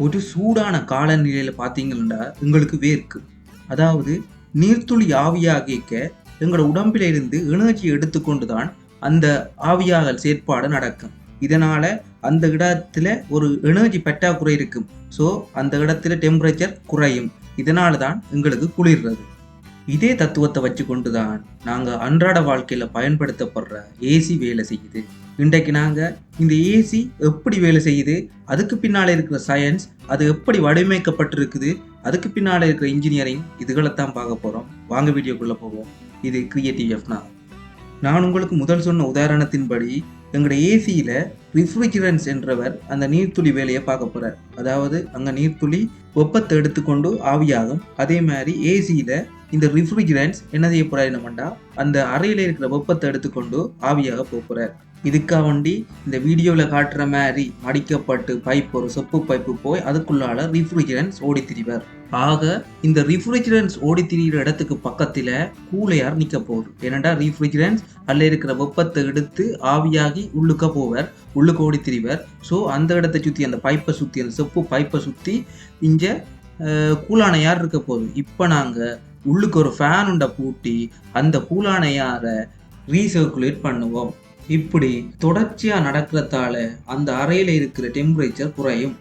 ஒரு சூடான காலநிலையில பார்த்தீங்கன்னா எங்களுக்கு வேர்க்கும். அதாவது நீர்த்துளி ஆவியாகிக்க எங்களோட உடம்பில இருந்து எனர்ஜி எடுத்துக்கொண்டு தான் அந்த ஆவியாகல் செயற்பாடு நடக்கும். இதனால அந்த இடத்துல ஒரு எனர்ஜி பற்றாக்குறை இருக்கும். ஸோ அந்த இடத்துல டெம்பரேச்சர் குறையும். இதனால தான் எங்களுக்கு குளிர்றது. இதே தத்துவத்தை வச்சு கொண்டு தான் நாங்கள் அன்றாட வாழ்க்கையில் பயன்படுத்தப்படுற ஏசி வேலை செய்யுது. இன்றைக்கு நாங்கள் இந்த ஏசி எப்படி வேலை செய்யுது, அதுக்கு பின்னால் இருக்கிற சயின்ஸ், அது எப்படி வடிவமைக்கப்பட்டிருக்குது, அதுக்கு பின்னால் இருக்கிற இன்ஜினியரிங், இதுகளைத்தான் பார்க்க போகிறோம். வாங்க வீடியோக்குள்ளே போவோம். இது கிரியேட்டிவ் எஃப்னா. நான் உங்களுக்கு முதல் சொன்ன உதாரணத்தின்படி எங்களோட ஏசியில் ரிஃப்ரிஜரன்ஸ் என்றவர் அந்த நீர்த்துளி வேலையை பார்க்க போகிறார். அதாவது அங்கே நீர்த்துளி வெப்பத்தை எடுத்துக்கொண்டு ஆவியாகும். அதே மாதிரி ஏசியில் இந்த ரிஃப்ரிஜரன்ஸ் என்ன செய்ய போறாருன்னா அந்த அறையில் இருக்கிற வெப்பத்தை எடுத்துக்கொண்டு ஆவியாக போகிறார். இதுக்காக வேண்டி இந்த வீடியோவில் காட்டுற மாதிரி மடிக்கப்பட்டு பைப், ஒரு செப்பு பைப்பு போய் அதுக்குள்ளால ரிஃப்ரிஜரன்ஸ் ஓடி திரிவார். ஆக இந்த ரிஃப்ரிஜரன்ஸ் ஓடி திரிகிற இடத்துக்கு பக்கத்தில் கூலையார் நிற்க போகுது. ஏன்னாண்டா ரிஃப்ரிஜரன்ஸ் அதில் இருக்கிற வெப்பத்தை எடுத்து ஆவியாகி உள்ளுக்க போவார், உள்ளுக்கு ஓடி திரிவார். ஸோ அந்த இடத்தை சுற்றி, அந்த பைப்பை சுற்றி, அந்த செப்பு பைப்பை சுற்றி இங்கே கூலானையார் இருக்க போகுது. இப்போ நாங்கள் உள்ளுக்கு ஒரு ஃபேன் உண்டை பூட்டி அந்த கூலானையாரை ரீசர்க்குலேட் பண்ணுவோம். இப்படி தொடர்ச்சியாக நடக்கிறதால அந்த அறையில் இருக்கிற டெம்பரேச்சர் குறையும்.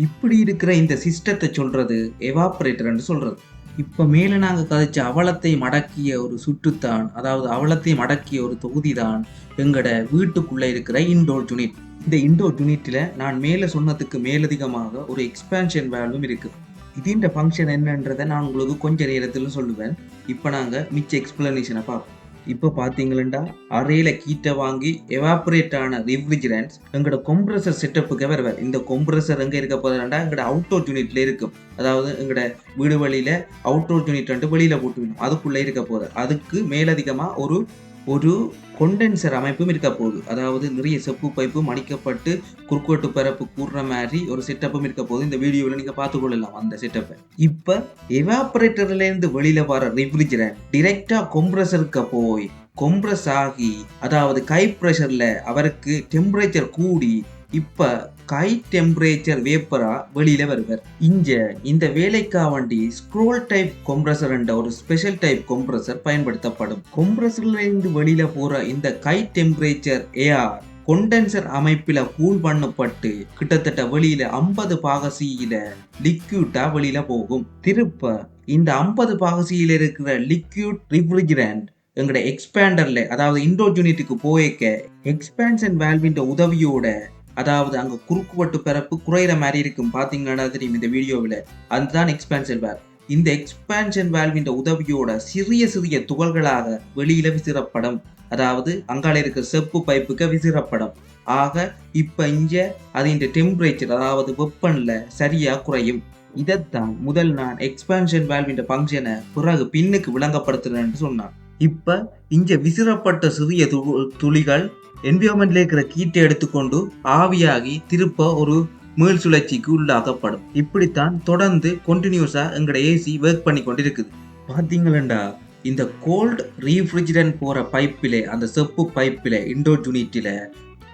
இப்படி இருக்கிற இந்த சிஸ்டத்தை சொல்றது எவாப்ரேட்டர்ன்னு சொல்றது. இப்போ மேலே நாங்கள் கதைச்ச அவலத்தை மடக்கிய ஒரு சுற்றுத்தான், அதாவது அவலத்தை மடக்கிய ஒரு தொகுதி தான் எங்களோட வீட்டுக்குள்ளே இருக்கிற இன்டோர் யூனிட். இந்த இன்டோர் யூனிட்டில் நான் மேலே சொன்னதுக்கு மேலதிகமாக ஒரு எக்ஸ்பேன்ஷன் வேல்வும் இருக்குது. இதுன்ற ஃபங்க்ஷன் என்னன்றதை நான் உங்களுக்கு கொஞ்சம் நேரத்தில் சொல்லுவேன். இப்போ நாங்கள் மிச்ச எக்ஸ்பிளனேஷனை பார்ப்போம். இப்போ பார்த்தீங்களா, அறையில் கீட்டை வாங்கி எவாப்ரேட் ஆன ரிஃப்ரிஜரன்ஸ் எங்களோட கொம்ப்ரஸர் செட்டப்புக்கு வருவார். இந்த கொம்ப்ரஸர் எங்கே இருக்க போதுன்னா எங்களோட அவுட்டோர் யூனிட்ல இருக்கும். அதாவது எங்களோட வீடு வழியில் அவுட்டோர் யூனிட் வந்து வெளியில் போட்டுவிடும், அதுக்குள்ளே இருக்க போகுது. அதுக்கு மேலதிகமாக ஒரு கொண்டென்சர் அமைப்பும் இருக்க போகுது. அதாவது நிறைய செப்பு பைப்பு மடிக்கப்பட்டு குறுக்கோட்டு பரப்பு கூடுற மாதிரி ஒரு செட்டப்பும் இருக்க போகுது. இந்த வீடியோவில் நீங்கள் பார்த்துக்கொள்ளலாம் அந்த செட்டப்பை. இப்போ எவாப்ரேட்டர்லேருந்து வெளியில் வர ரிஃப்ரிஜரன்ட் டிரெக்டாக கொம்ப்ரஸருக்கு போய் கொம்ப்ரஸ் ஆகி, அதாவது கை ப்ரெஷரில் அவருக்கு டெம்பரேச்சர் கூடி இப்ப கை டெம்பரேச்சர் வேப்பரா வெளியில வருவார். இந்த வேலைக்காக வேண்டி ஸ்க்ரோல் டைப் கொம்ப்ரஸர் என்ற ஒரு ஸ்பெஷல் டைப் கொம்ப்ரஸர் பயன்படுத்தப்படும். கொம்ப்ரஸர்ல இருந்து வெளியில போற இந்த கை டெம்பரேச்சர் ஏஆர் கொண்டென்சர் அமைப்பில கூல் பண்ணப்பட்டு கிட்டத்தட்ட வெளியில 50 பாகசியில லிக்யூட்டா வெளியில போகும். திருப்ப இந்த 50 பாகசியில இருக்கிற லிக்யூட் ரிஃப்ரிஜரன்ட் எங்களோட எக்ஸ்பேண்டர்ல, அதாவது இன்டோர் யூனிட்டுக்கு போய்க்க எக்ஸ்பேன்ஷன் வேல்வின் உதவியோட, அதாவது அங்கே குறுக்குவட்டு பரப்பு குறையிற மாதிரி இருக்கும். பார்த்தீங்கன்னா தெரியும் இந்த வீடியோவில், அதுதான் எக்ஸ்பேன்ஷன் வேல்வ். இந்த எக்ஸ்பேன்ஷன் வேல்வின் உதவியோட சிறிய சிறிய துகள்களாக வெளியில விசிறப்படும். அதாவது அங்கால இருக்கிற செப்பு பைப்புக்கு விசிறப்படும். ஆக இப்ப இங்க அது டெம்பரேச்சர், அதாவது வெப்பன்ல சரியா குறையும். இதைத்தான் முதல் நான் எக்ஸ்பேன்ஷன் வேல்வின் ஃபங்க்ஷனை பிறகு பின்னுக்கு விளங்கப்படுத்துறேன்னு சொன்னான். இப்ப இங்க விசிறப்பட்ட சிறிய துளிகள் என்விரான்மெண்ட்ல இருக்கிற கீட்டை எடுத்துக்கொண்டு ஆவியாகி திருப்ப ஒரு மீள் சுழற்சிக்கு உள்ளாக்கப்படும். இப்படித்தான் தொடர்ந்து கண்டினியூஸா எங்களோட ஏசி ஒர்க் பண்ணி கொண்டு இருக்குது. பாத்தீங்களா, இந்த கோல்ட் ரீஃப்ரிஜரன்ட் போற பைப்பில, அந்த செப்பு பைப்பில இன்டோர் யூனிட்டில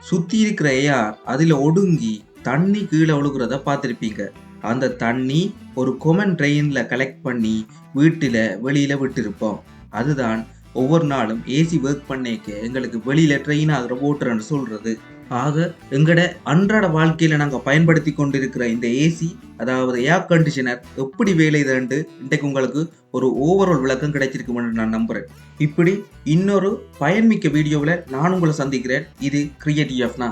சுத்தி இருக்கிற ஏஆர் அதுல ஒடுங்கி தண்ணி கீழே ஒழுகுறத பார்த்திருப்பீங்க. அந்த தண்ணி ஒரு கொமன் ட்ரெயின்ல கலெக்ட் பண்ணி வீட்டுல வெளியில விட்டுருப்போம். அதுதான் ஒவ்வொரு நாளும் ஏசி ஒர்க் பண்ணிக்க எங்களுக்கு வெளியில ட்ரெயின் ஆகிற ஓட்டுறன்னு சொல்றது. ஆக எங்கட அன்றாட வாழ்க்கையில நாங்க பயன்படுத்தி கொண்டிருக்கிற இந்த ஏசி, அதாவது ஏர் கண்டிஷனர் எப்படி வேலை இதுண்டு இன்றைக்கு உங்களுக்கு ஒரு ஓவரால் விளக்கம் கிடைச்சிருக்குமென்று நான் நம்புறேன். இப்படி இன்னொரு பயன்மிக்க வீடியோவில் நான் உங்களை சந்திக்கிறேன். இது கிரியேட்டிவ் எஃப்னா.